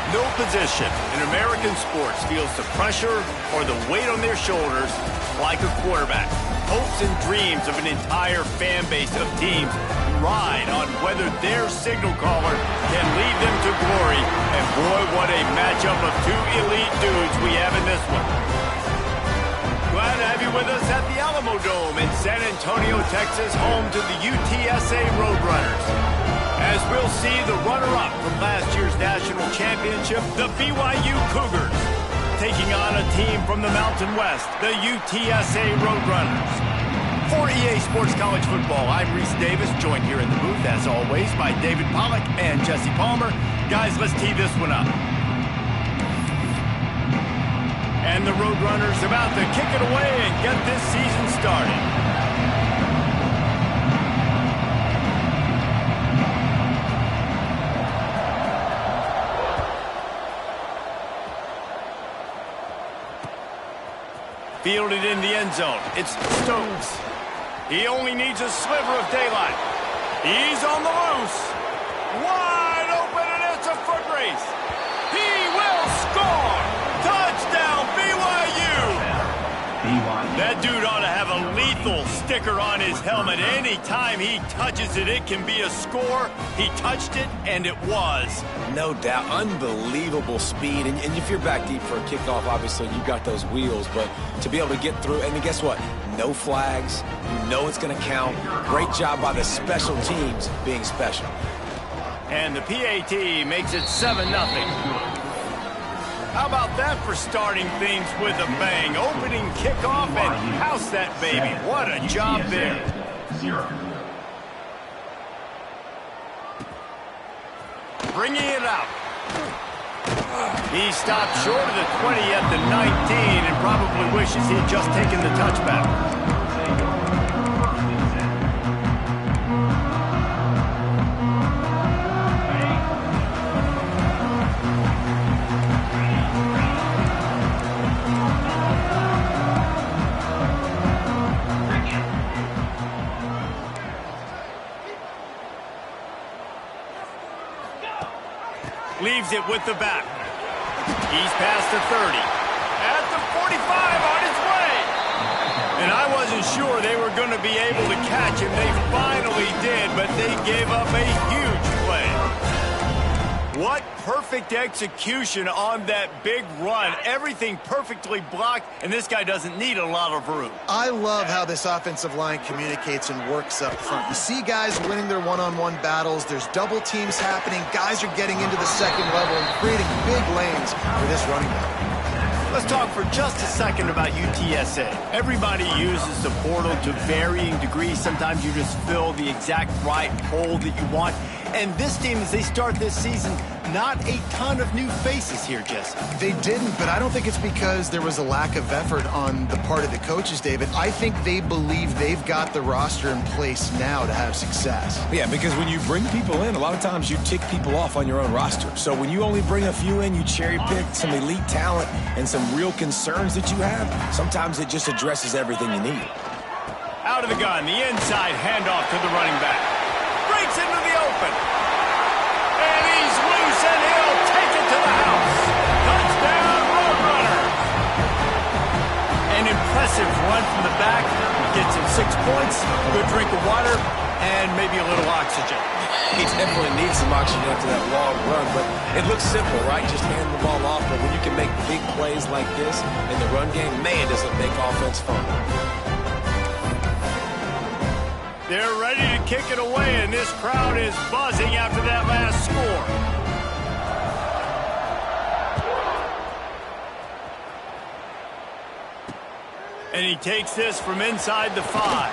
No position in American sports feels the pressure or the weight on their shoulders like a quarterback. Hopes and dreams of an entire fan base of teams ride on whether their signal caller can lead them to glory. And boy, what a matchup of two elite dudes we have in this one. Glad to have you with us at the Alamo Dome in San Antonio, Texas, home to the UTSA Roadrunners. As we'll see the runner-up from last year's national championship, the BYU Cougars, taking on a team from the Mountain West, the UTSA Roadrunners. For EA Sports College Football, I'm Reese Davis, joined here in the booth, as always, by David Pollack and Jesse Palmer. Guys, let's tee this one up. And the Roadrunners about to kick it away and get this season started. Fielded in the end zone. It's Stokes. He only needs a sliver of daylight. He's on the loose. Wide open, and it's a foot race. He will score. Touchdown, BYU. That dude ought to have a lethal sticker on his helmet. Anytime he touches it, it can be a score. He touched it, and it was. No doubt. Unbelievable speed. And if you're back deep for a kickoff, obviously you've got those wheels. But to be able to get through, and then guess what? No flags. You know it's going to count. Great job by the special teams being special. And the PAT makes it 7-0. How about that for starting things with a bang? Opening kickoff and house that baby. What a job there. Bringing it out. He stopped short of the 20 at the 19 and probably wishes he'd just taken the touchback. Leaves it with the back. He's past the 30. At the 45 on his way. And I wasn't sure they were going to be able to catch him. They finally did, but they gave up a huge play. What perfect execution on that big run. Everything perfectly blocked, and this guy doesn't need a lot of room. I love how this offensive line communicates and works up front. You see guys winning their one-on-one battles. There's double teams happening. Guys are getting into the second level and creating big lanes for this running back. Let's talk for just a second about UTSA. Everybody uses the portal to varying degrees. Sometimes you just fill the exact right hole that you want. And this team, as they start this season, not a ton of new faces here, Jesse. They didn't, but I don't think it's because there was a lack of effort on the part of the coaches, David. I think they believe they've got the roster in place now to have success. Yeah, because when you bring people in, a lot of times you tick people off on your own roster. So when you only bring a few in, you cherry pick some elite talent and some real concerns that you have, sometimes it just addresses everything you need. Out of the gun, the inside handoff to the running back. Breaks into the open. And he's loose, and he'll take it to the house. Touchdown, Roadrunners. An impressive run from the back. Gets him 6 points, good drink of water, and maybe a little oxygen. He definitely needs some oxygen after that long run, but it looks simple, right? Just hand the ball off, but when you can make big plays like this in the run game, man, does it make offense fun. They're ready to kick it away, and this crowd is buzzing after that last score. And he takes this from inside the 5.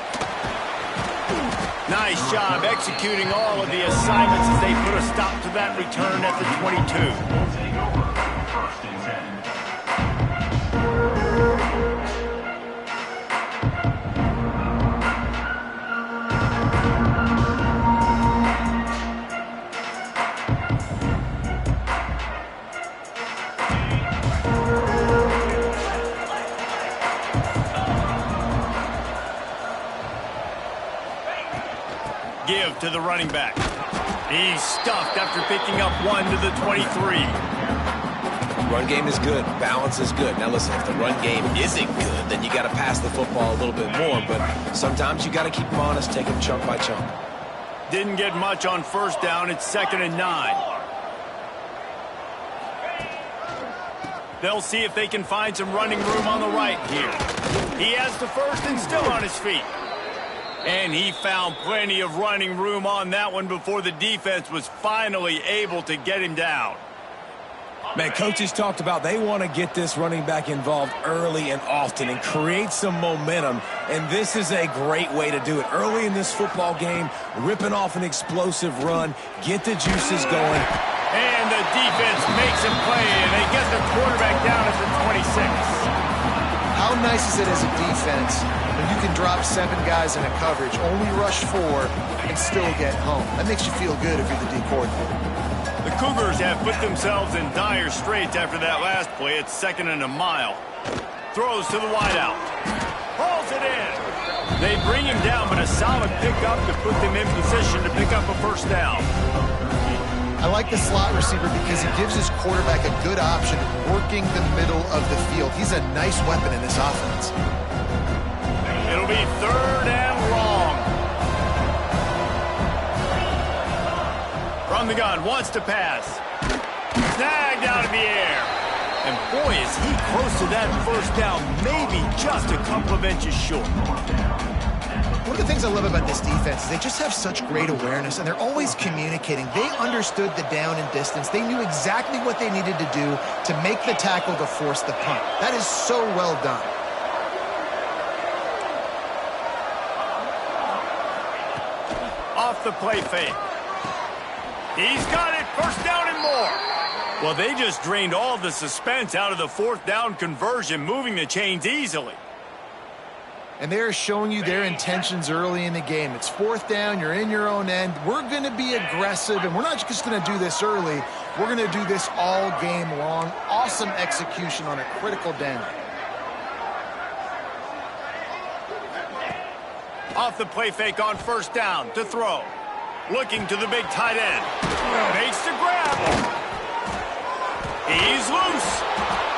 Nice job executing all of the assignments as they put a stop to that return at the 22. Give to the running back. He's stuffed after picking up 1 to the 23. Run game is good. Balance is good. Now listen, if the run game isn't good, then you got to pass the football a little bit more. But sometimes you got to keep them honest, take them chunk by chunk. Didn't get much on first down. It's 2nd and 9. They'll see if they can find some running room on the right here. He has the first and still on his feet. And he found plenty of running room on that one before the defense was finally able to get him down. Man, coaches talked about they want to get this running back involved early and often and create some momentum, and this is a great way to do it. Early in this football game, ripping off an explosive run, get the juices going. And the defense makes him play, and they get the quarterback down at the 26. How nice is it as a defense when you can drop 7 guys in a coverage, only rush 4, and still get home? That makes you feel good if you're the D coordinator. The Cougars have put themselves in dire straits after that last play. It's 2nd and a mile. Throws to the wideout. Hauls it in. They bring him down, but a solid pickup to put them in position to pick up a first down. I like the slot receiver because he gives his quarterback a good option working the middle of the field. He's a nice weapon in this offense. It'll be 3rd and long. From the gun, wants to pass. Snagged out of the air. And boy, is he close to that first down, maybe just a couple of inches short. One of the things I love about this defense is they just have such great awareness, and they're always communicating. They understood the down and distance. They knew exactly what they needed to do to make the tackle to force the punt. That is so well done. Off the play fake. He's got it, 1st down and more. Well, they just drained all the suspense out of the 4th down conversion, moving the chains easily. And they're showing you their intentions early in the game. It's 4th down, you're in your own end. We're going to be aggressive, and we're not just going to do this early. We're going to do this all game long. Awesome execution on a critical down. Off the play fake on 1st down to throw. Looking to the big tight end. Makes the grab. He's loose.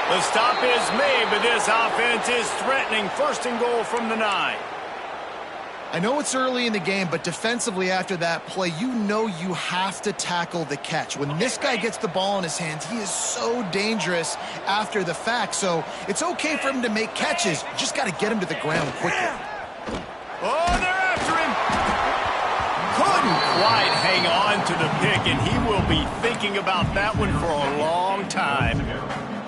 The stop is made, but this offense is threatening 1st and goal from the 9. I know it's early in the game, but defensively after that play, you know you have to tackle the catch. When this guy gets the ball in his hands, he is so dangerous after the fact. So it's okay for him to make catches. You just got to get him to the ground quickly. Oh, they're after him. Couldn't quite hang on to the pick, and he will be thinking about that one for a long time.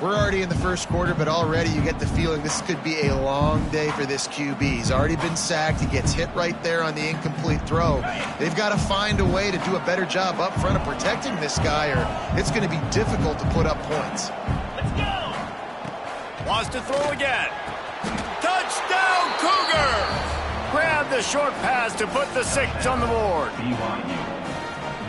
We're already in the 1st quarter, but already you get the feeling this could be a long day for this QB. He's already been sacked. He gets hit right there on the incomplete throw. They've got to find a way to do a better job up front of protecting this guy, or it's going to be difficult to put up points. Let's go. Wants to throw again. Touchdown, Cougars! Grab the short pass to put the 6 on the board.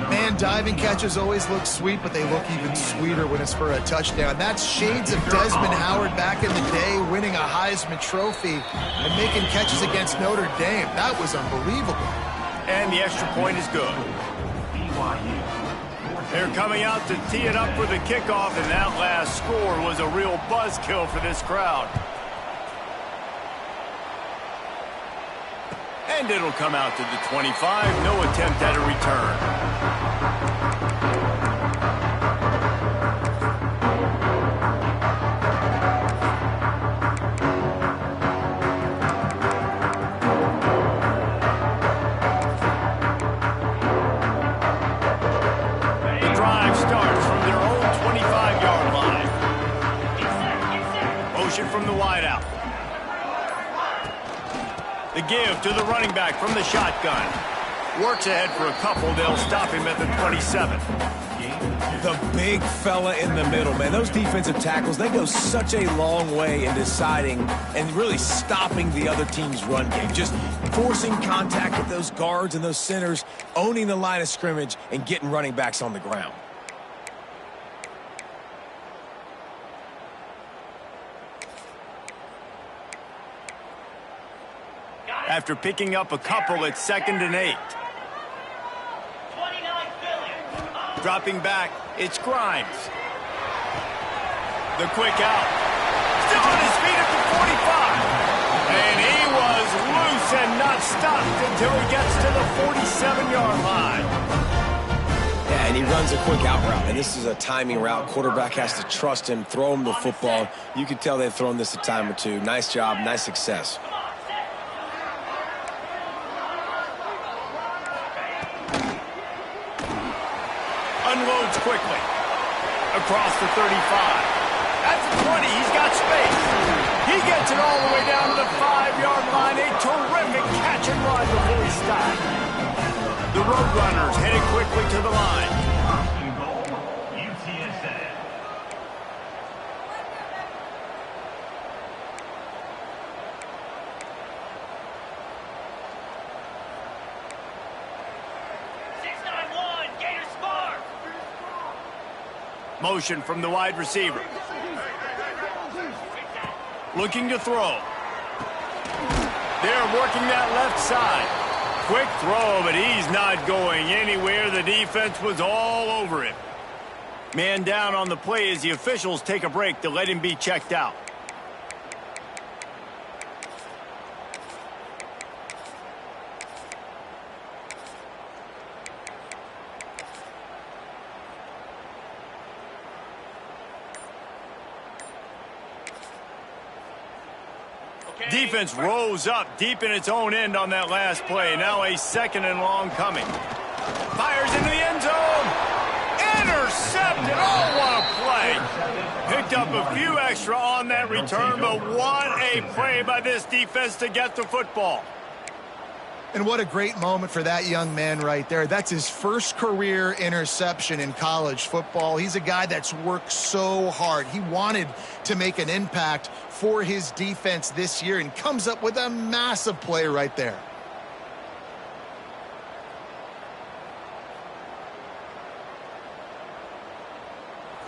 Man, diving catches always look sweet, but they look even sweeter when it's for a touchdown. That's shades of Desmond Howard back in the day, winning a Heisman Trophy and making catches against Notre Dame. That was unbelievable. And the extra point is good. They're coming out to tee it up for the kickoff, and that last score was a real buzzkill for this crowd. And it'll come out to the 25. No attempt at a return. The drive starts from their own 25-yard line. Motion from the wideout. The give to the running back from the shotgun. Works ahead for a couple. They'll stop him at the 27. The big fella in the middle, man. Those defensive tackles, they go such a long way in deciding and really stopping the other team's run game. Just forcing contact with those guards and those centers, owning the line of scrimmage, and getting running backs on the ground. After picking up a couple, it's 2nd and 8. Dropping back, it's Grimes. The quick out. Still on his feet at the 45. And he was loose and not stopped until he gets to the 47-yard line. Yeah, and he runs a quick out route, and this is a timing route. Quarterback has to trust him, throw him the football. You can tell they've thrown this a time or two. Nice job, nice success. Unloads quickly. Across the 35. That's the 20. He's got space. He gets it all the way down to the 5-yard line. A terrific catch and run before he stopped. The Roadrunners headed quickly to the line. Motion from the wide receiver. Looking to throw. They're working that left side. Quick throw, but he's not going anywhere. The defense was all over him. Man down on the play as the officials take a break to let him be checked out. Defense rose up deep in its own end on that last play. Now a 2nd and long coming. Fires into the end zone. Intercepted. Oh, what a play. Picked up a few extra on that return, but what a play by this defense to get the football. And what a great moment for that young man right there. That's his first career interception in college football. He's a guy that's worked so hard. He wanted to make an impact for his defense this year and comes up with a massive play right there.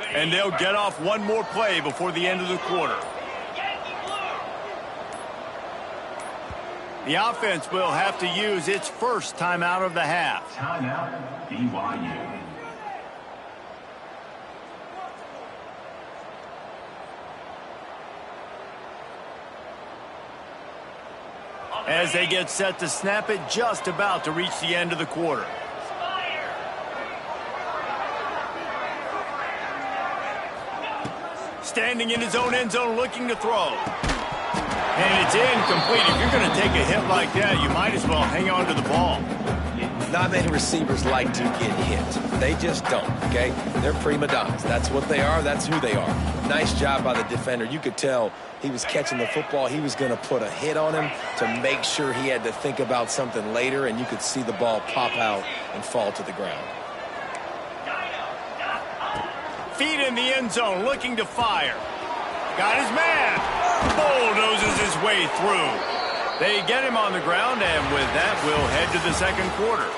And they'll get off one more play before the end of the quarter. The offense will have to use its first timeout of the half. Timeout, BYU. As they get set to snap it, just about to reach the end of the quarter. Standing in his own end zone looking to throw. And it's incomplete. If you're going to take a hit like that, you might as well hang on to the ball. Not many receivers like to get hit. They just don't, okay? They're prima donnas. That's what they are. That's who they are. Nice job by the defender. You could tell he was catching the football. He was going to put a hit on him to make sure he had to think about something later, and you could see the ball pop out and fall to the ground. Feet in the end zone, looking to fire. Got his man. Bulldozes his way through. They get him on the ground, and with that, we'll head to the second quarter.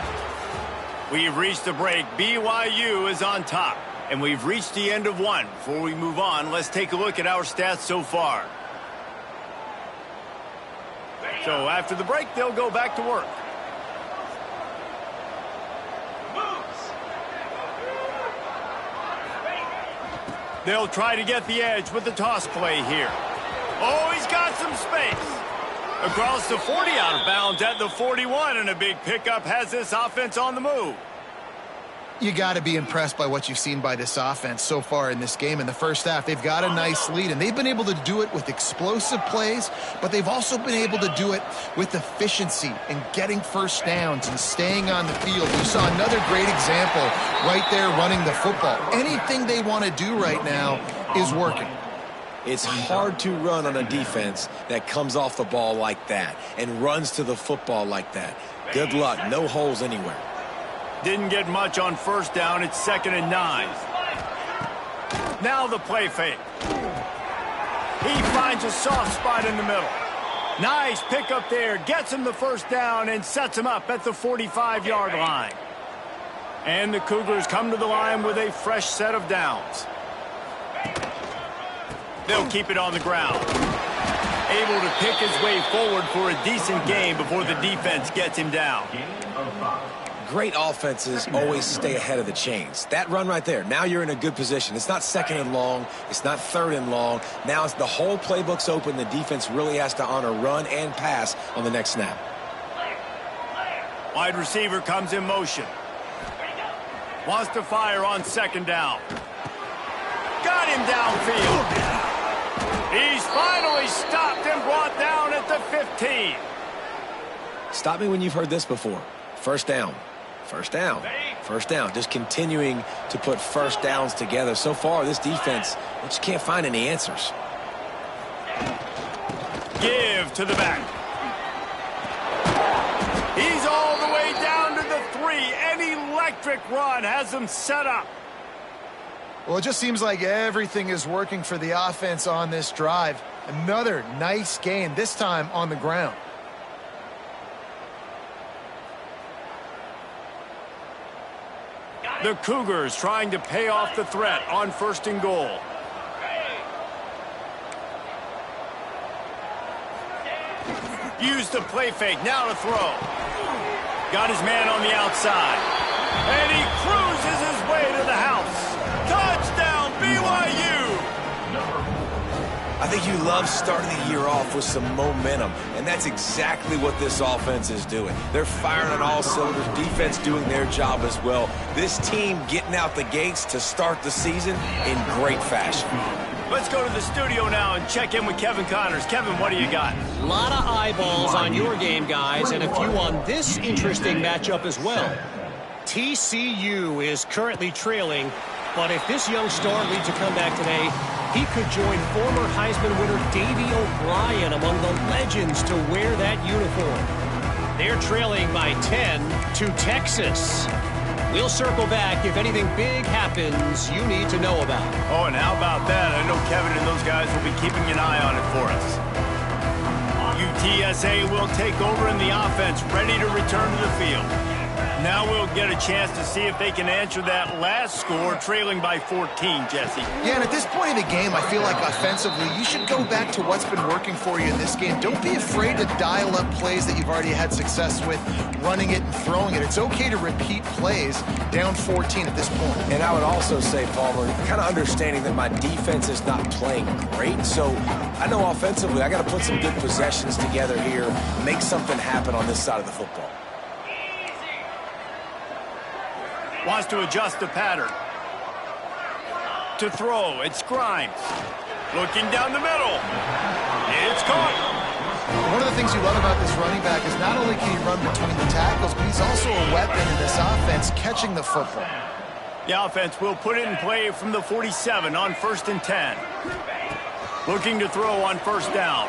We've reached the break. BYU is on top, and we've reached the end of one. Before we move on, let's take a look at our stats so far. So after the break, they'll go back to work. They'll try to get the edge with the toss play here. Oh, he's got some space. Across the 40, out of bounds at the 41, and a big pickup has this offense on the move. You got to be impressed by what you've seen by this offense so far in this game. In the first half, they've got a nice lead, and they've been able to do it with explosive plays, but they've also been able to do it with efficiency and getting first downs and staying on the field. You saw another great example right there running the football. Anything they want to do right now is working. It's hard to run on a defense that comes off the ball like that and runs to the football like that. Good luck. No holes anywhere. Didn't get much on first down. It's 2nd and 9. Now the play fake. He finds a soft spot in the middle. Nice pickup there. Gets him the first down and sets him up at the 45-yard line. And the Cougars come to the line with a fresh set of downs. They'll keep it on the ground. Able to pick his way forward for a decent gain before the defense gets him down. great offenses always stay ahead of the chains. That run right there, now you're in a good position. It's not second and long. It's not third and long. Now it's the whole playbook's open. The defense really has to honor run and pass on the next snap. Wide receiver comes in motion. Wants to fire on second down. Got him downfield. He's finally stopped and brought down at the 15. Stop me when you've heard this before. First down. First down. First down. Just continuing to put first downs together. So far, this defense, they just can't find any answers. Give to the back. He's all the way down to the 3. An electric run has him set up. Well, it just seems like everything is working for the offense on this drive. Another nice gain, this time on the ground. The Cougars trying to pay off the threat on first and goal. Use the play fake, now to throw. Got his man on the outside. And he cruises his way to the house. Touchdown, BYU! I think you love starting the year off with some momentum, and that's exactly what this offense is doing. They're firing on all cylinders, defense doing their job as well. This team getting out the gates to start the season in great fashion. Let's go to the studio now and check in with Kevin Connors. Kevin, what do you got? A lot of eyeballs on your game, guys, and a few on this interesting matchup as well. TCU is currently trailing, but if this young star leads a comeback today, he could join former Heisman winner Davey O'Brien among the legends to wear that uniform. They're trailing by 10 to Texas. We'll circle back if anything big happens you need to know about. Oh, and how about that? I know Kevin and those guys will be keeping an eye on it for us. UTSA will take over in the offense, ready to return to the field. Now we'll get a chance to see if they can answer that last score, trailing by 14, Jesse. Yeah, and at this point in the game, I feel like offensively, you should go back to what's been working for you in this game. Don't be afraid to dial up plays that you've already had success with, running it and throwing it. It's okay to repeat plays down 14 at this point. And I would also say, Palmer, kind of understanding that my defense is not playing great, so I know offensively I got to put some good possessions together here, make something happen on this side of the football. Wants to adjust the pattern. To throw, it's Grimes. Looking down the middle. It's caught. One of the things you love about this running back is not only can he run between the tackles, but he's also a weapon in this offense, catching the football. The offense will put it in play from the 47 on 1st and 10. Looking to throw on first down.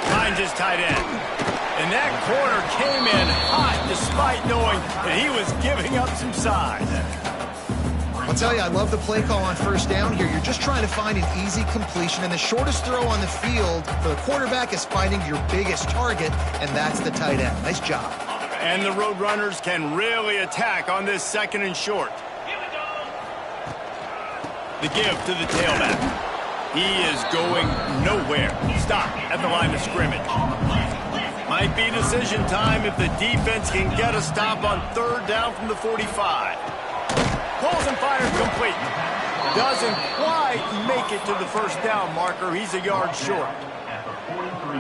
Finds his tight end. And that corner came in hot despite knowing that he was giving up some size. I'll tell you, I love the play call on first down here. You're just trying to find an easy completion, and the shortest throw on the field for the quarterback is finding your biggest target, and that's the tight end. Nice job. And the Roadrunners can really attack on this second and short. The give to the tailback. He is going nowhere. Stop at the line of scrimmage. Might be decision time if the defense can get a stop on third down from the 45. Pulls and fires complete. Doesn't quite make it to the first down marker. He's a yard short.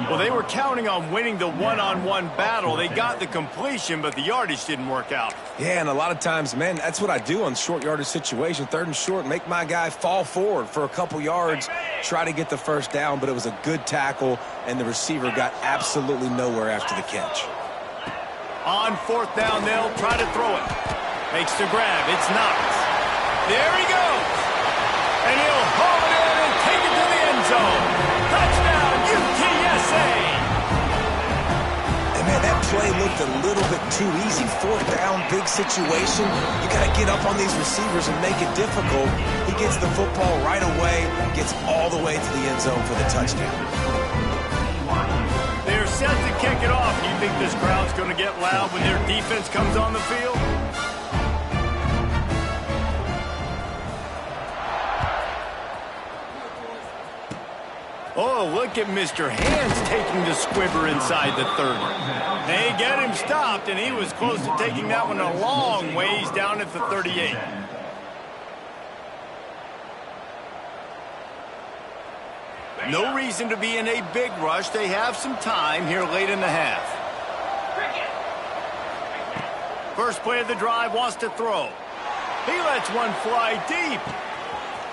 Well, they were counting on winning the one-on-one battle. They got the completion, but the yardage didn't work out. Yeah, and a lot of times, man, that's what I do on short yardage situation. Third and short, make my guy fall forward for a couple yards, try to get the first down, but it was a good tackle, and the receiver got absolutely nowhere after the catch. On fourth down, they'll try to throw it. Makes the grab. It's Knox. There he goes. And he'll haul it in and take it to the end zone. Touchdown, UTSA. And, man, that play looked a little bit too easy. Fourth down, big situation. You got to get up on these receivers and make it difficult. He gets the football right away, gets all the way to the end zone for the touchdown. They're set to kick it off. Do you think this crowd's going to get loud when their defense comes on the field? Oh, look at Mr. Hands taking the squibber inside the 30. They get him stopped, and he was close to taking that one a long ways down at the 38. No reason to be in a big rush. They have some time here late in the half. First play of the drive, wants to throw. He lets one fly deep.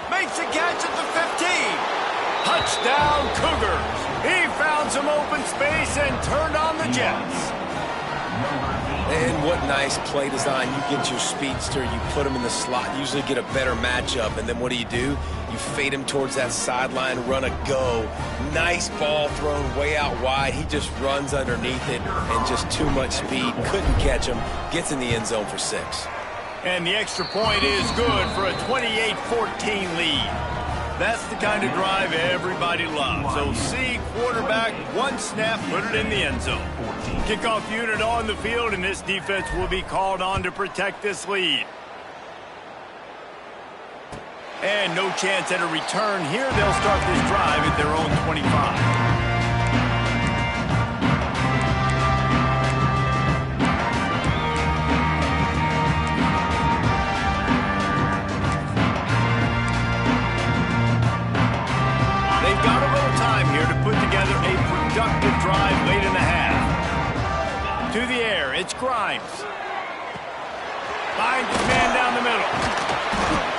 Makes a catch at the 15. Touchdown, Cougars. He found some open space and turned on the Jets. And what nice play design. You get your speedster, you put him in the slot, usually get a better matchup, and then what do? You fade him towards that sideline, run a go. Nice ball thrown way out wide. He just runs underneath it and just too much speed. Couldn't catch him. Gets in the end zone for 6. And the extra point is good for a 28-14 lead. That's the kind of drive everybody loves. So see quarterback, one snap, put it in the end zone. Kickoff unit on the field, and this defense will be called on to protect this lead. And no chance at a return here. They'll start this drive at their own 25. Productive drive late in the half. To the air, it's Grimes. Finds his man down the middle.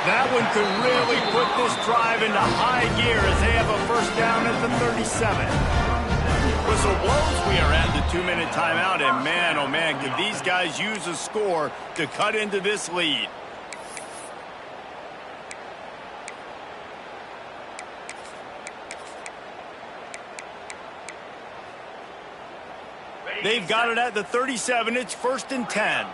That one could really put this drive into high gear as they have a first down at the 37. Whistle blows. We are at the 2-minute timeout, and man, oh man, could these guys use a score to cut into this lead. They've got it at the 37. It's 1st and 10.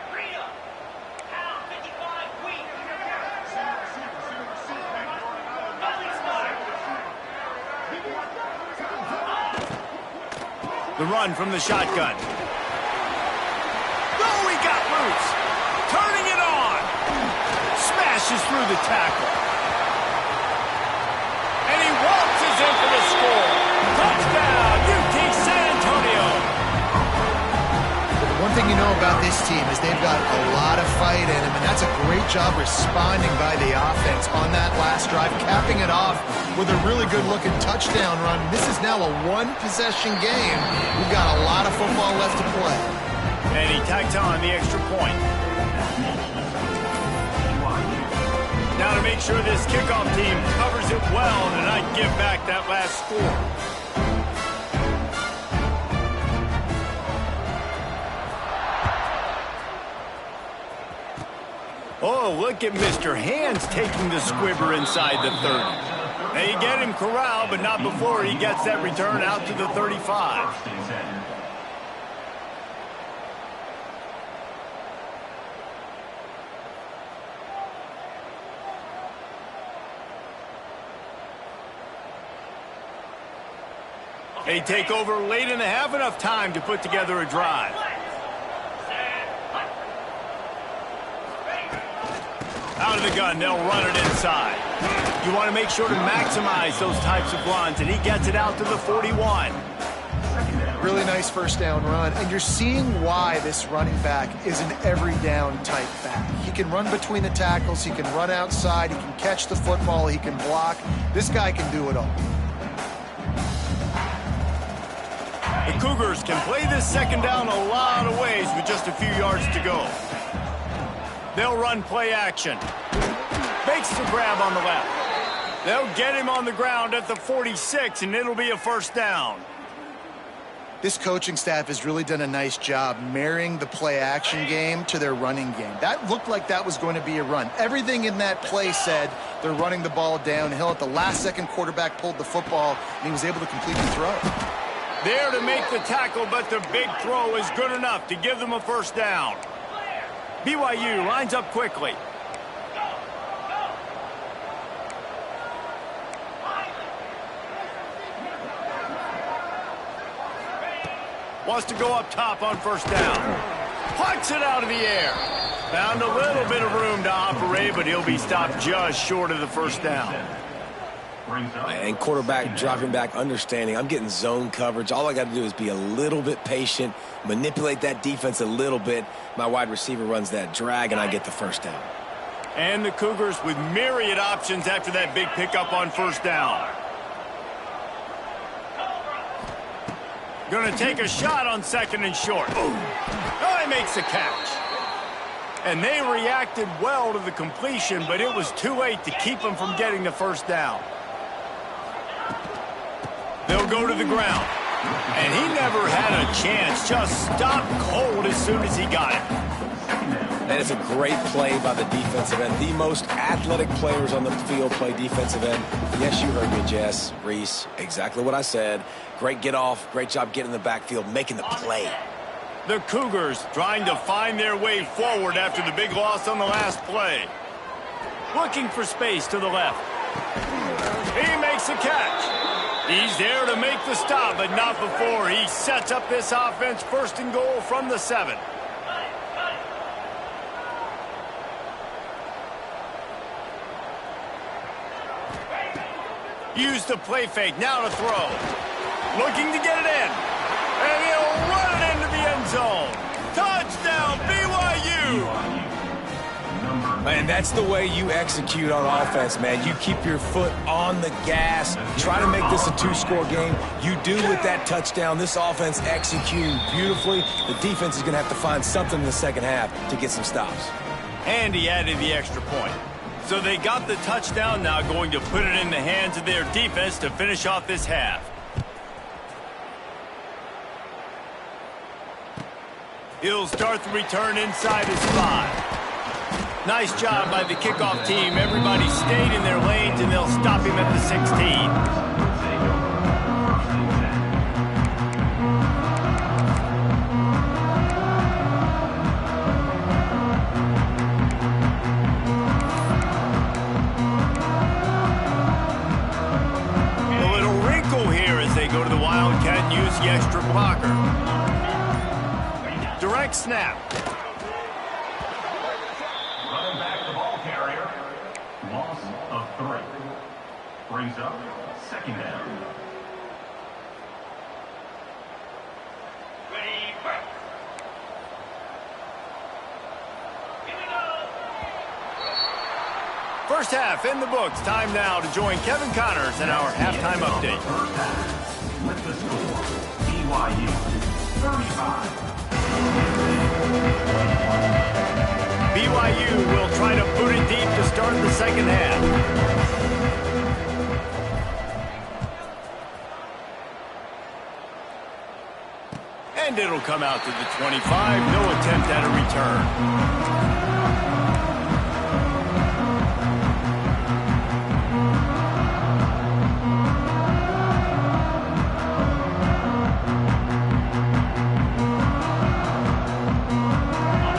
The run from the shotgun. Oh, he got loose. Turning it on. Smashes through the tackle. And he waltzes in for the score. Touchdown, UT San Antonio. One thing you know about this team is they've got a lot of fight in them, and that's a great job responding by the offense on that last drive, capping it off with a really good-looking touchdown run. This is now a one-possession game. We've got a lot of football left to play. And he tacked on the extra point. Now to make sure this kickoff team covers it well and not give back that last score. Oh, look at Mr. Hands taking the squibber inside the 30. They get him corralled, but not before he gets that return out to the 35. They take over late in the half, enough time to put together a drive. Out of the gun, they'll run it inside. You want to make sure to maximize those types of runs, and he gets it out to the 41. Really nice first down run, and you're seeing why this running back is an every down type back. He can run between the tackles, he can run outside, he can catch the football, he can block. This guy can do it all. The Cougars can play this second down a lot of ways with just a few yards to go. They'll run play action. Makes the grab on the left. They'll get him on the ground at the 46, and it'll be a first down. This coaching staff has really done a nice job marrying the play action game to their running game. That looked like that was going to be a run. Everything in that play said they're running the ball downhill. At the last second, quarterback pulled the football, and he was able to complete the throw. There to make the tackle, but the big throw is good enough to give them a first down. BYU lines up quickly. Wants to go up top on first down. Puts it out of the air. Found a little bit of room to operate, but he'll be stopped just short of the first down. And quarterback dropping back, understanding I'm getting zone coverage. All I got to do is be a little bit patient, manipulate that defense a little bit. My wide receiver runs that drag, and I get the first down. And the Cougars with myriad options after that big pickup on first down. Going to take a shot on second and short. Oh, he makes the catch. And they reacted well to the completion, but it was too late to keep them from getting the first down. They'll go to the ground. And he never had a chance. Just stopped cold as soon as he got it. And it's a great play by the defensive end. The most athletic players on the field play defensive end. Yes, you heard me, Jess, Reese. Exactly what I said. Great get off. Great job getting in the backfield, making the play. The Cougars trying to find their way forward after the big loss on the last play. Looking for space to the left. He makes a catch. He's there to make the stop, but not before he sets up this offense first and goal from the 7. Use the play fake, now to throw. Looking to get it in. And he'll run it into the end zone. Touchdown, BYU! Man, that's the way you execute on offense, man. You keep your foot on the gas. Try to make this a 2-score game. You do with that touchdown. This offense executing beautifully. The defense is going to have to find something in the second half to get some stops. And he added the extra point. So they got the touchdown, now going to put it in the hands of their defense to finish off this half. He'll start the return inside his 5. Nice job by the kickoff team. Everybody stayed in their lanes, and they'll stop him at the 16. A little wrinkle here as they go to the Wildcat and use the extra blocker. Direct snap. Running back the ball carrier. Loss of 3. Brings up second down. Ready, break. Here we go. First half in the books. Time now to join Kevin Connors in our halftime update. First half with the score, BYU 35. BYU will try to boot it deep to start the second half. And it'll come out to the 25. No attempt at a return.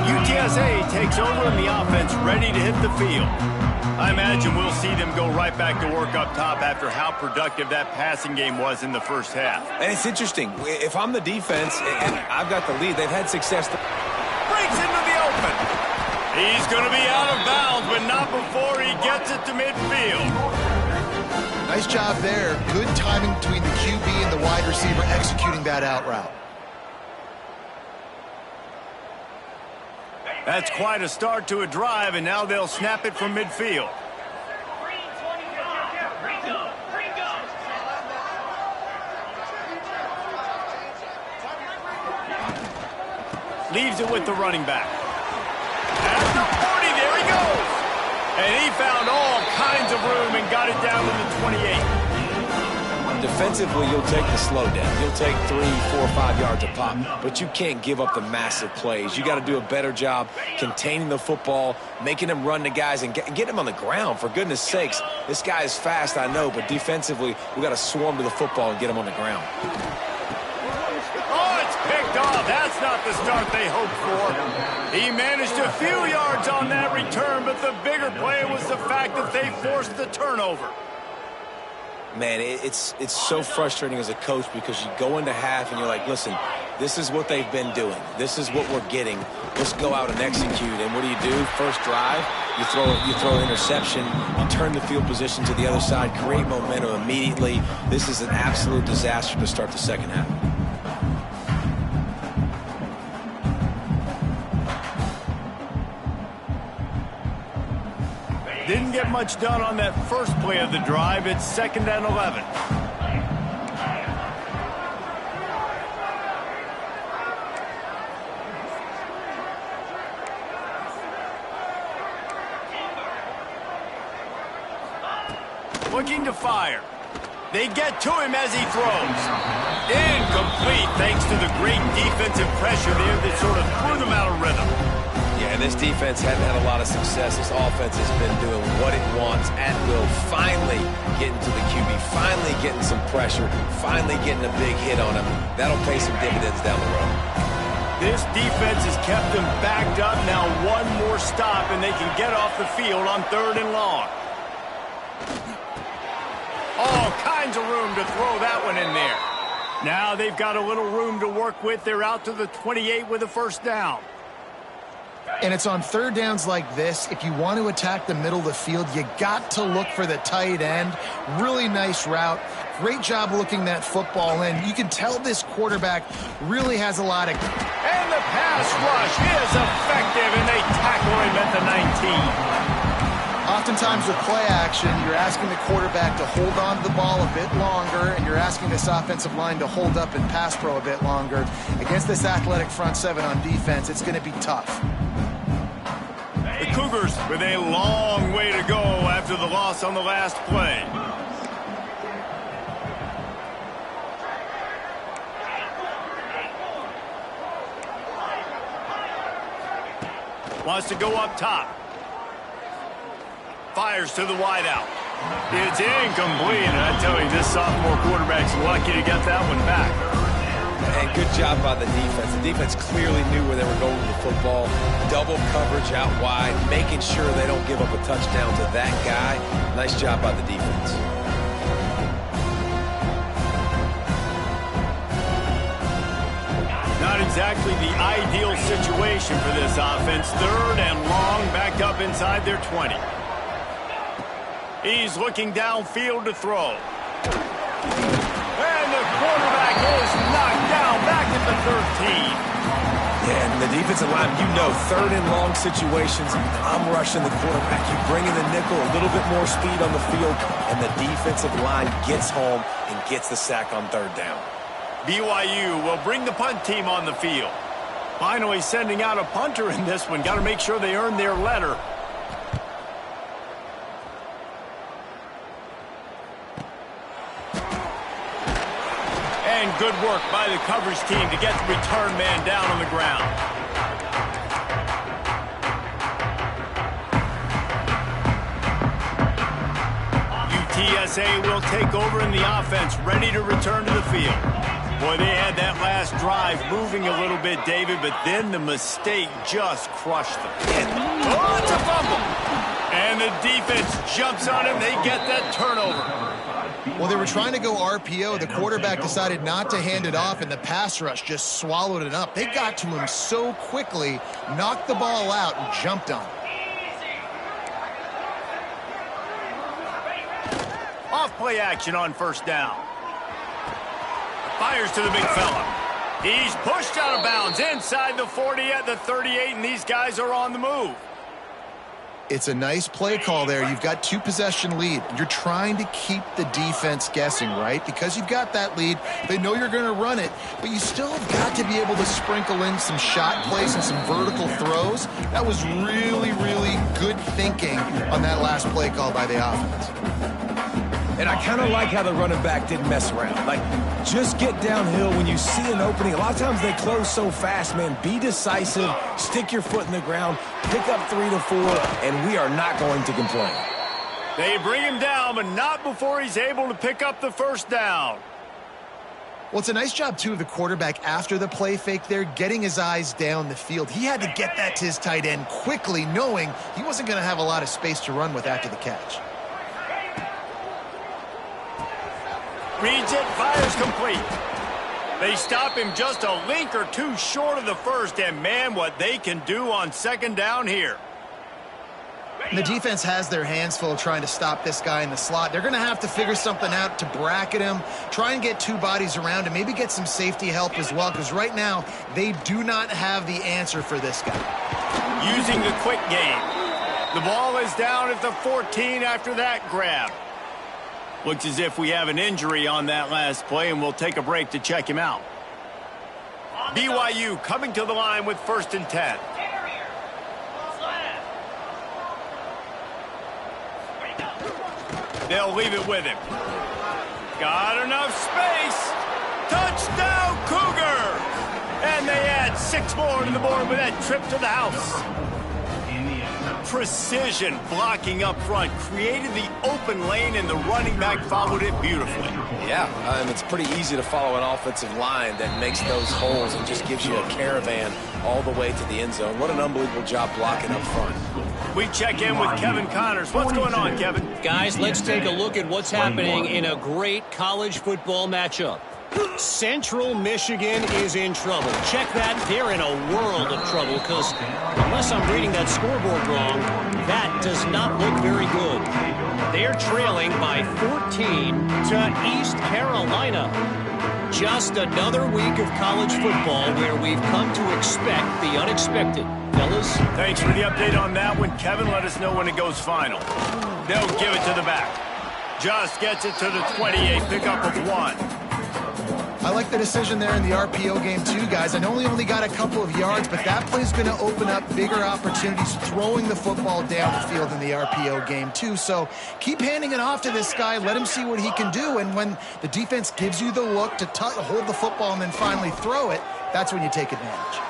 UTSA takes over in the offense, ready to hit the field. I imagine we'll see them go right back to work up top after how productive that passing game was in the first half. And it's interesting. If I'm the defense and I've got the lead, they've had success. Breaks into the open. He's going to be out of bounds, but not before he gets it to midfield. Nice job there. Good timing between the QB and the wide receiver executing that out route. That's quite a start to a drive, and now they'll snap it from midfield. Leaves it with the running back. At the 40, there he goes. And he found all kinds of room and got it down to the 28. Defensively, you'll take the slow down. You'll take 3, 4, 5 yards a pop, but you can't give up the massive plays. You got to do a better job containing the football, making them run the guys, and get them on the ground. For goodness sakes, this guy is fast, I know, but defensively, we got to swarm to the football and get him on the ground. Oh, it's picked off. That's not the start they hoped for. He managed a few yards on that return, but the bigger play was the fact that they forced the turnover. Man, it's so frustrating as a coach because you go into half and you're like, listen, this is what they've been doing. This is what we're getting. Let's go out and execute. And what do? First drive, You throw an interception, you turn the field position to the other side, create momentum immediately. This is an absolute disaster to start the second half. Didn't get much done on that first play of the drive. It's 2nd and 11. Looking to fire. They get to him as he throws. Incomplete thanks to the great defensive pressure there that sort of threw them out of rhythm. Yeah, this defense hadn't had a lot of success. This offense has been doing what it wants at will. Finally getting to the QB, finally getting some pressure, finally getting a big hit on him. That'll pay some dividends down the road. This defense has kept them backed up. Now one more stop and they can get off the field on 3rd and long. All kinds of room to throw that one in there. Now they've got a little room to work with. They're out to the 28 with a 1st down. And it's on 3rd downs like this. If you want to attack the middle of the field, you got to look for the tight end. Really nice route. Great job looking that football in. You can tell this quarterback really has a lot of... And the pass rush is effective, and they tackle him at the 19. Oftentimes with play action, you're asking the quarterback to hold on to the ball a bit longer, and you're asking this offensive line to hold up and pass pro a bit longer. Against this athletic front seven on defense, it's going to be tough. The Cougars with a long way to go after the loss on the last play. Wants to go up top. Fires to the wideout. It's incomplete. And I tell you, this sophomore quarterback's lucky to get that one back. And good job by the defense. The defense clearly knew where they were going with the football. Double coverage out wide, making sure they don't give up a touchdown to that guy. Nice job by the defense. Not exactly the ideal situation for this offense. 3rd and long, back up inside their 20. He's looking downfield to throw. And the quarterback is knocked down back at the 13. Yeah, and the defensive line, you know, 3rd and long situations, I'm rushing the quarterback. You bring in the nickel, a little bit more speed on the field, and the defensive line gets home and gets the sack on 3rd down. BYU will bring the punt team on the field. Finally sending out a punter in this one. Got to make sure they earn their letter. And good work by the coverage team to get the return man down on the ground. UTSA will take over in the offense, ready to return to the field. Boy, they had that last drive moving a little bit, David, but then the mistake just crushed them. Oh, it's a fumble! And the defense jumps on him. They get that turnover. Well, they were trying to go RPO. The quarterback decided not to hand it off, and the pass rush just swallowed it up. They got to him so quickly, knocked the ball out, and jumped on him. Off play action on 1st down. Fires to the big fella. He's pushed out of bounds inside the 40 at the 38, and these guys are on the move. It's a nice play call there. You've got 2-possession lead. You're trying to keep the defense guessing, right? Because you've got that lead. They know you're going to run it, but you still have got to be able to sprinkle in some shot plays and some vertical throws. That was really, really good thinking on that last play call by the offense. And I kind of like how the running back didn't mess around. Like, just get downhill when you see an opening. A lot of times they close so fast, man. Be decisive, stick your foot in the ground, pick up 3 to 4, and we are not going to complain. They bring him down, but not before he's able to pick up the 1st down. Well, it's a nice job, too, of the quarterback after the play fake there, getting his eyes down the field. He had to get that to his tight end quickly, knowing he wasn't going to have a lot of space to run with after the catch. Reads it, fires complete. They stop him just a link or two short of the 1st, and man, what they can do on 2nd down here. And the defense has their hands full trying to stop this guy in the slot. They're going to have to figure something out to bracket him, try and get two bodies around him, maybe get some safety help as well, because right now they do not have the answer for this guy. Using the quick game. The ball is down at the 14 after that grab. Looks as if we have an injury on that last play, and we'll take a break to check him out. BYU coming to the line with 1st and 10. They'll leave it with him. Got enough space. Touchdown, Cougar! And they add 6 more to the board with that trip to the house. Precision blocking up front created the open lane, and the running back followed it beautifully. Yeah, and it's pretty easy to follow an offensive line that makes those holes and just gives you a caravan all the way to the end zone. What an unbelievable job blocking up front. We check in with Kevin Connors. What's going on, Kevin? Guys, let's take a look at what's happening in a great college football matchup. Central Michigan is in trouble. Check that. They're in a world of trouble because unless I'm reading that scoreboard wrong, that does not look very good. They're trailing by 14 to East Carolina. Just another week of college football where we've come to expect the unexpected. Fellas? Thanks for the update on that one, Kevin. Let us know when it goes final. They'll give it to the back. Just gets it to the 28, pickup of 1. I like the decision there in the RPO game too, guys. I know he only got a couple of yards, but that play's going to open up bigger opportunities throwing the football down the field in the RPO game too. So keep handing it off to this guy. Let him see what he can do. And when the defense gives you the look to hold the football and then finally throw it, that's when you take advantage.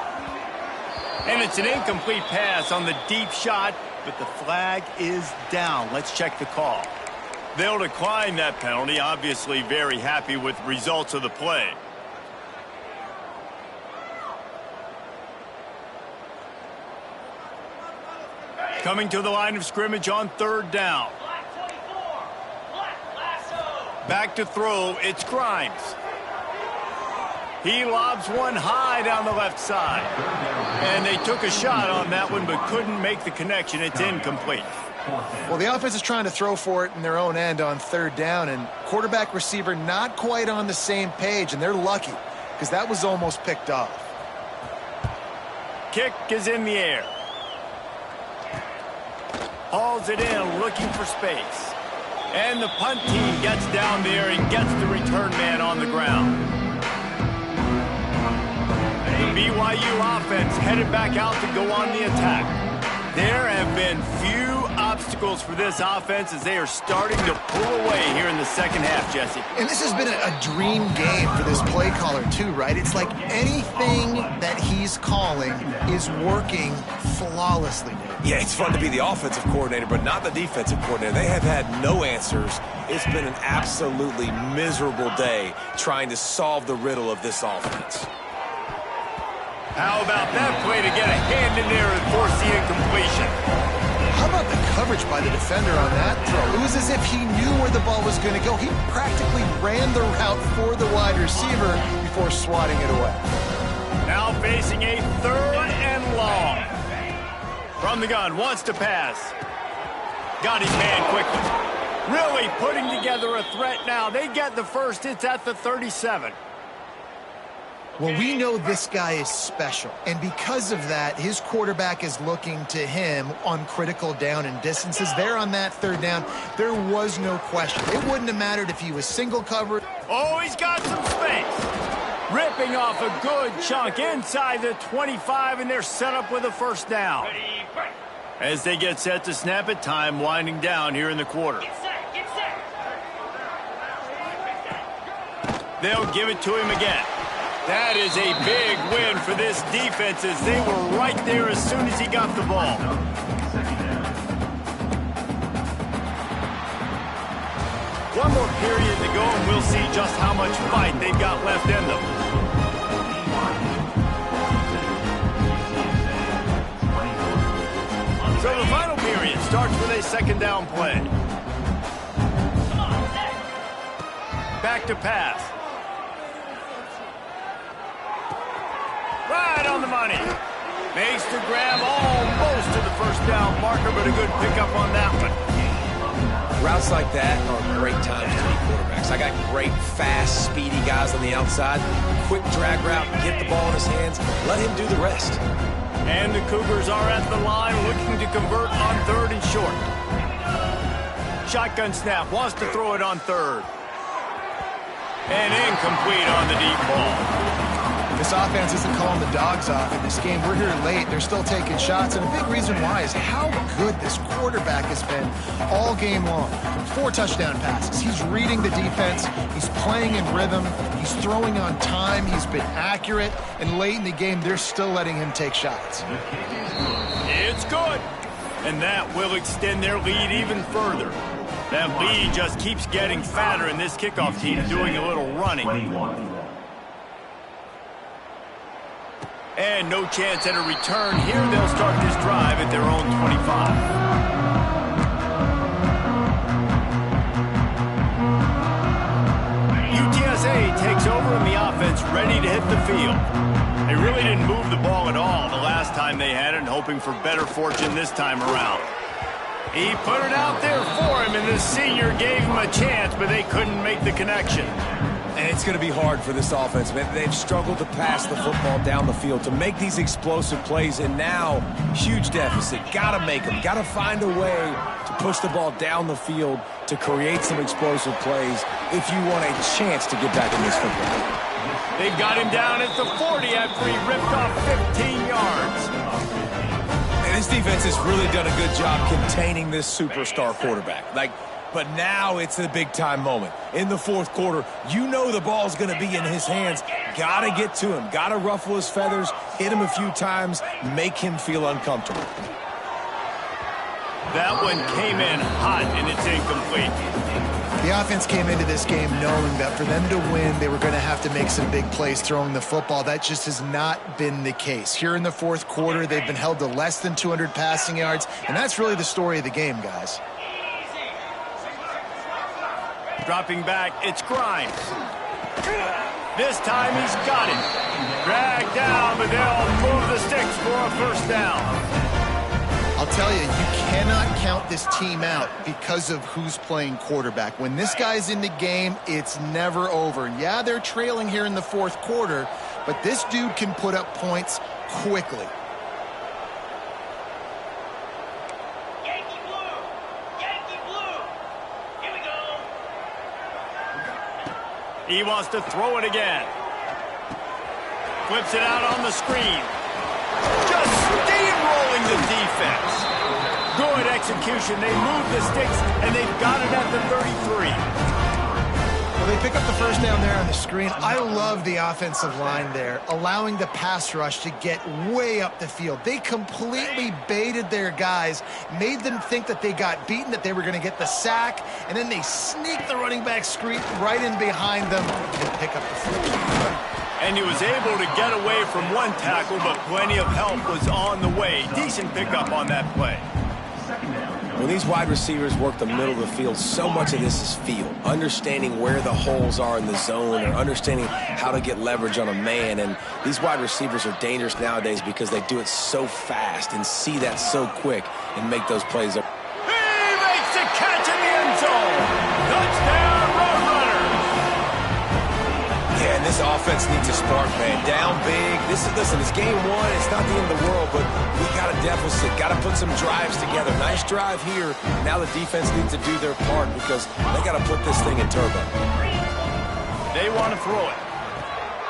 And it's an incomplete pass on the deep shot, but the flag is down. Let's check the call. They'll decline that penalty. Obviously very happy with results of the play. Coming to the line of scrimmage on 3rd down. Back to throw, it's Grimes. He lobs one high down the left side. And they took a shot on that one but couldn't make the connection. It's incomplete. Well, the offense is trying to throw for it in their own end on 3rd down, and quarterback receiver not quite on the same page, and they're lucky because that was almost picked off. Kick is in the air. Hauls it in, looking for space. And the punt team gets down there and gets the return man on the ground. The BYU offense headed back out to go on the attack. There have been few obstacles for this offense as they are starting to pull away here in the second half, Jesse. And this has been a dream game for this play caller too, right? It's like anything that he's calling is working flawlessly. Yeah, it's fun to be the offensive coordinator, but not the defensive coordinator. They have had no answers. It's been an absolutely miserable day trying to solve the riddle of this offense. How about that play to get a hand in there and force the incompletion? How about the coverage by the defender on that throw? It was as if he knew where the ball was going to go. He practically ran the route for the wide receiver before swatting it away. Now facing a 3rd and long. From the gun, wants to pass. Got his man quickly. Really putting together a threat now. They get the first. It's at the 37. Well, we know this guy is special, and because of that, his quarterback is looking to him on critical down and distances. There on that 3rd down, there was no question. It wouldn't have mattered if he was single covered. Oh, he's got some space. Ripping off a good chunk inside the 25, and they're set up with a 1st down. As they get set to snap it, time winding down here in the quarter. They'll give it to him again. That is a big win for this defense as they were right there as soon as he got the ball. One more period to go and we'll see just how much fight they've got left in them. So the final period starts with a 2nd down play. Back to pass. Right on the money. Makes the grab almost to the first down marker, but a good pickup on that one. Routes like that are great times to be quarterbacks. I got great, fast, speedy guys on the outside. Quick drag route, get the ball in his hands, let him do the rest. And the Cougars are at the line looking to convert on 3rd and short. Shotgun snap, wants to throw it on 3rd. And incomplete on the deep ball. This offense isn't calling the dogs off in this game. We're here late. They're still taking shots, and a big reason why is how good this quarterback has been all game long. 4 touchdown passes. He's reading the defense. He's playing in rhythm. He's throwing on time. He's been accurate, and late in the game, they're still letting him take shots. It's good, and that will extend their lead even further. That lead just keeps getting fatter, and this kickoff team doing a little running. And no chance at a return here. They'll start this drive at their own 25. UTSA takes over in the offense, ready to hit the field. They really didn't move the ball at all the last time they had it, and hoping for better fortune this time around. He put it out there for him, and the senior gave him a chance, but they couldn't make the connection. And it's going to be hard for this offense, man. They've struggled to pass the football down the field, to make these explosive plays, and now, huge deficit. Got to make them. Got to find a way to push the ball down the field to create some explosive plays if you want a chance to get back in this football. They've got him down at the 40 after he ripped off 15 yards. And this defense has really done a good job containing this superstar quarterback. But now it's a big-time moment. In the 4th quarter, you know the ball's going to be in his hands. Got to get to him. Got to ruffle his feathers, hit him a few times, make him feel uncomfortable. That one came in hot, and it's incomplete. The offense came into this game knowing that for them to win, they were going to have to make some big plays throwing the football. That just has not been the case. Here in the 4th quarter, they've been held to less than 200 passing yards, and that's really the story of the game, guys. Dropping back, it's Grimes. This time he's got it. Dragged down, but they'll move the sticks for a first down. I'll tell you, you cannot count this team out because of who's playing quarterback. When this guy's in the game, it's never over. Yeah, they're trailing here in the 4th quarter, but this dude can put up points quickly. He wants to throw it again. Flips it out on the screen. Just steamrolling the defense. Good execution. They move the sticks, and they've got it at the 33. Well, they pick up the first down there on the screen. I love the offensive line there, allowing the pass rush to get way up the field. They completely baited their guys, made them think that they got beaten, that they were going to get the sack, and then they sneak the running back screen right in behind them and pick up the first. And he was able to get away from one tackle, but plenty of help was on the way. Decent pickup on that play. When these wide receivers work the middle of the field, so much of this is feel. Understanding where the holes are in the zone, or understanding how to get leverage on a man. And these wide receivers are dangerous nowadays because they do it so fast and see that so quick and make those plays. He makes the catch in the end zone. Touchdown, Roadrunners. Yeah, and this offense needs a spark, man. Down big. Listen, it's game 1. It's not the end of the world, but we got a deficit. Got to put some drives together. Nice drive here. Now the defense needs to do their part because they got to put this thing in turbo. They want to throw it.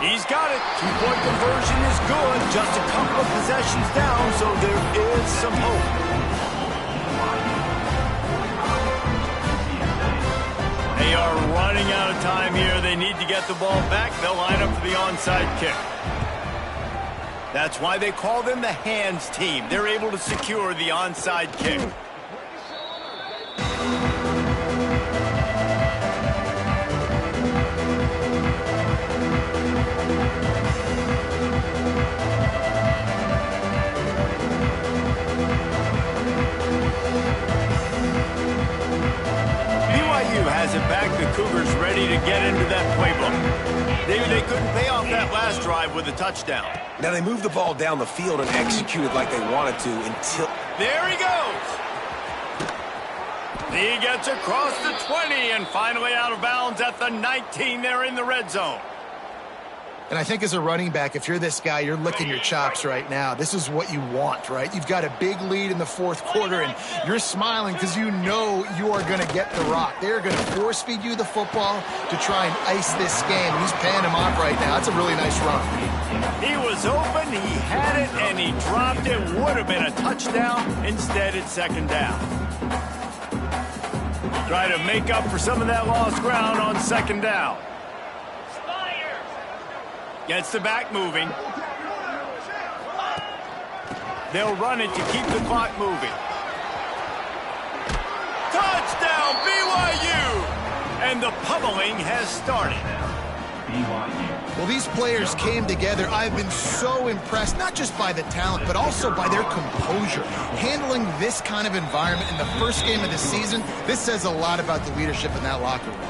He's got it. 2-point conversion is good. Just a couple of possessions down, so there is some hope. They are running out of time here. They need to get the ball back. They'll line up for the onside kick. That's why they call them the hands team. They're able to secure the onside kick. BYU has it back. The Cougars ready to get into that playbook. David, they couldn't pay off that last drive with a touchdown. Now they moved the ball down the field and executed like they wanted to until... There he goes. He gets across the 20 and finally out of bounds at the 19 there in the red zone. And I think as a running back, if you're this guy, you're licking your chops right now. This is what you want, right? You've got a big lead in the fourth quarter, and you're smiling because you know you are going to get the rock. They're going to force-feed you the football to try and ice this game. He's paying him off right now. That's a really nice run. He was open, he had it, and he dropped it. Would have been a touchdown. Instead, it's second down. Try to make up for some of that lost ground on second down. Gets the back moving. They'll run it to keep the clock moving. Touchdown, BYU! And the pummeling has started. Well, these players came together. I've been so impressed, not just by the talent, but also by their composure. Handling this kind of environment in the first game of the season, this says a lot about the leadership in that locker room.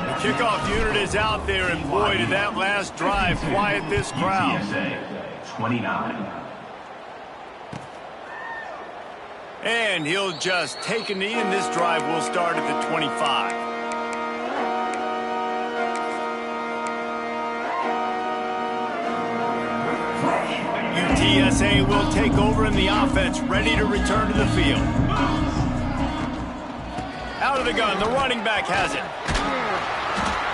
The kickoff unit is out there, and boy, did that last drive quiet this crowd. 29. And he'll just take a knee, and this drive will start at the 25. UTSA will take over, and the offense ready to return to the field. Out of the gun, the running back has it.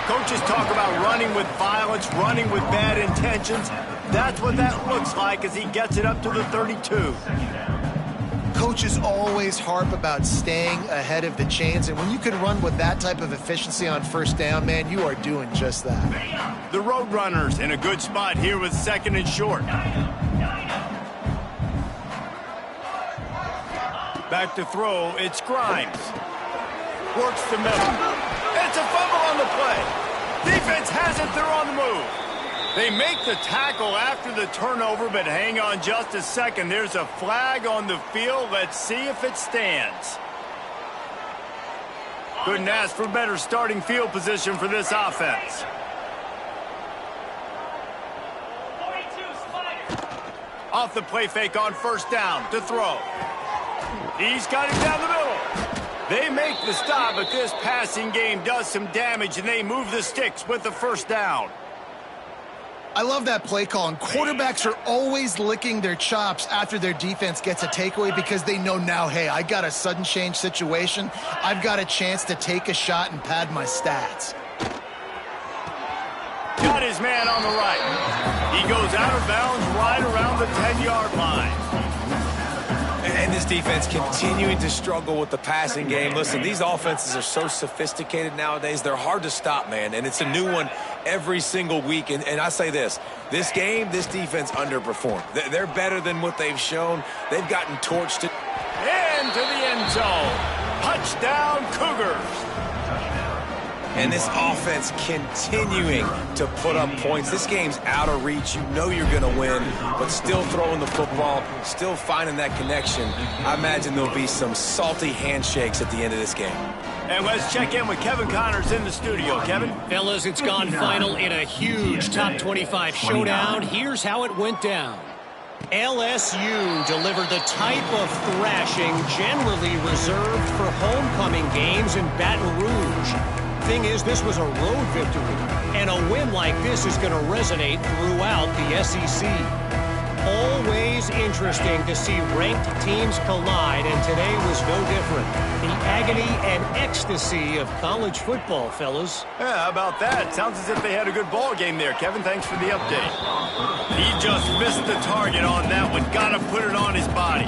Coaches talk about running with violence, running with bad intentions. That's what that looks like as he gets it up to the 32. Coaches always harp about staying ahead of the chains, and when you can run with that type of efficiency on first down, man, you are doing just that. The Roadrunners in a good spot here with second and short. Back to throw, it's Grimes. Works the middle. It's a fumble on the play. Defense has it, they're on the move. They make the tackle after the turnover, but hang on just a second. There's a flag on the field. Let's see if it stands. Couldn't ask for better starting field position for this offense. Off the play fake on first down to throw. He's got him down the middle. They make the stop, but this passing game does some damage, and they move the sticks with the first down. I love that play call, and quarterbacks are always licking their chops after their defense gets a takeaway because they know now, hey, I got a sudden change situation. I've got a chance to take a shot and pad my stats. Got his man on the right. He goes out of bounds right around the 10-yard line. And this defense continuing to struggle with the passing game. Listen, these offenses are so sophisticated nowadays. They're hard to stop, man. And it's a new one every single week. And I say this game, this defense underperformed. They're better than what they've shown. They've gotten torched. Into the end zone. Touchdown, Cougars. And this offense continuing to put up points. This game's out of reach. You know you're going to win, but still throwing the football, still finding that connection. I imagine there'll be some salty handshakes at the end of this game. And let's check in with Kevin Connors in the studio. Kevin? Fellas, it's gone final in a huge top 25 showdown. Here's how it went down. LSU delivered the type of thrashing generally reserved for homecoming games in Baton Rouge. Thing is, this was a road victory, and a win like this is going to resonate throughout the SEC. Always interesting to see ranked teams collide, and today was no different. The agony and ecstasy of college football, fellas. Yeah, how about that? Sounds as if they had a good ball game there. Kevin, thanks for the update. He just missed the target on that one. Got to put it on his body.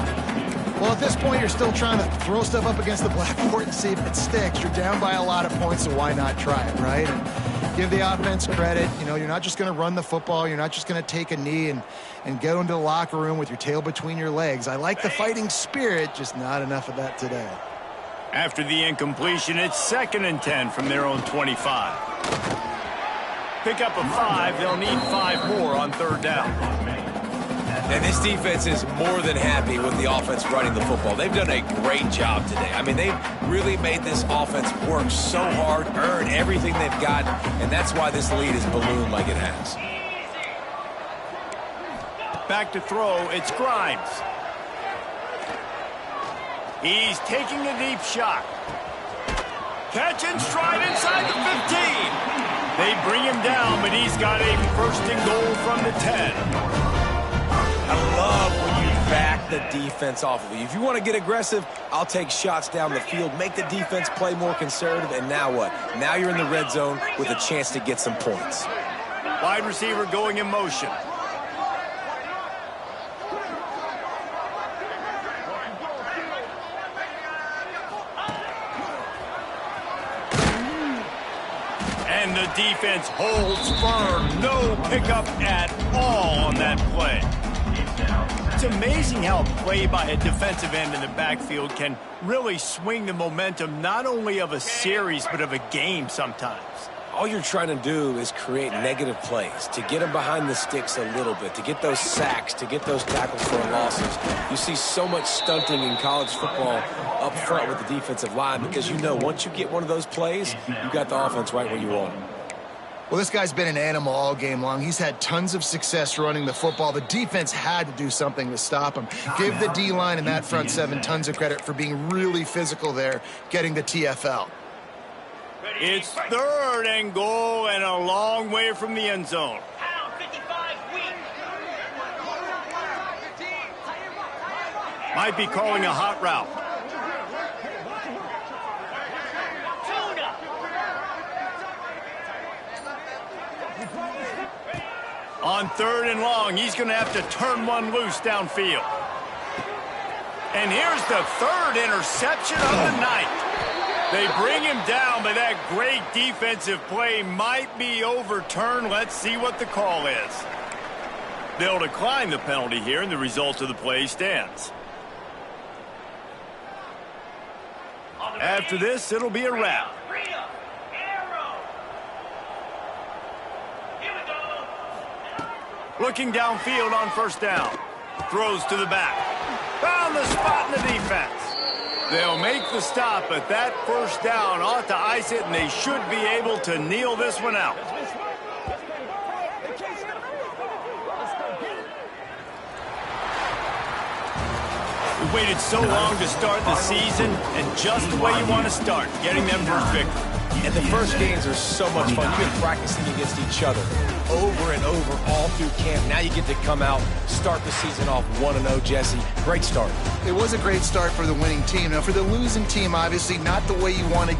Well, at this point, you're still trying to throw stuff up against the blackboard and see if it sticks. You're down by a lot of points, so why not try it, right? And give the offense credit. You know, you're not just going to run the football. You're not just going to take a knee and go into the locker room with your tail between your legs. I like the fighting spirit, just not enough of that today. After the incompletion, it's 2nd and 10 from their own 25. Pick up a 5. They'll need 5 more on 3rd down. And this defense is more than happy with the offense running the football. They've done a great job today. I mean, they've really made this offense work so hard, earn everything they've got, and that's why this lead is ballooned like it has. Back to throw, it's Grimes. He's taking a deep shot. Catch and stride inside the 15. They bring him down, but he's got a first and goal from the 10. I love when you back the defense off of you. If you want to get aggressive, I'll take shots down the field, make the defense play more conservative, and now what? Now you're in the red zone with a chance to get some points. Wide receiver going in motion. And the defense holds firm. No pickup at all on that play. It's amazing how a play by a defensive end in the backfield can really swing the momentum not only of a series but of a game sometimes. All you're trying to do is create negative plays, to get them behind the sticks a little bit, to get those sacks, to get those tackles for losses. You see so much stunting in college football up front with the defensive line because you know once you get one of those plays, you got the offense right where you want them. Well, this guy's been an animal all game long. He's had tons of success running the football. The defense had to do something to stop him. Give the D-line and that front seven tons of credit for being really physical there, getting the TFL. It's third and goal and a long way from the end zone. Might be calling a hot route. On third and long, he's going to have to turn one loose downfield. And here's the third interception of the night. They bring him down, but that great defensive play might be overturned. Let's see what the call is. They'll decline the penalty here, and the result of the play stands. After this, it'll be a wrap. Looking downfield on first down. Throws to the back. Found the spot in the defense. They'll make the stop, but that first down ought to ice it, and they should be able to kneel this one out. We waited so long to start the season, and just the way you want to start, getting them first victory. And the first games are so much fun. You've been practicing against each other over and over all through camp. Now you get to come out, start the season off 1-0, Jesse. Great start. It was a great start for the winning team. Now, for the losing team, obviously not the way you want to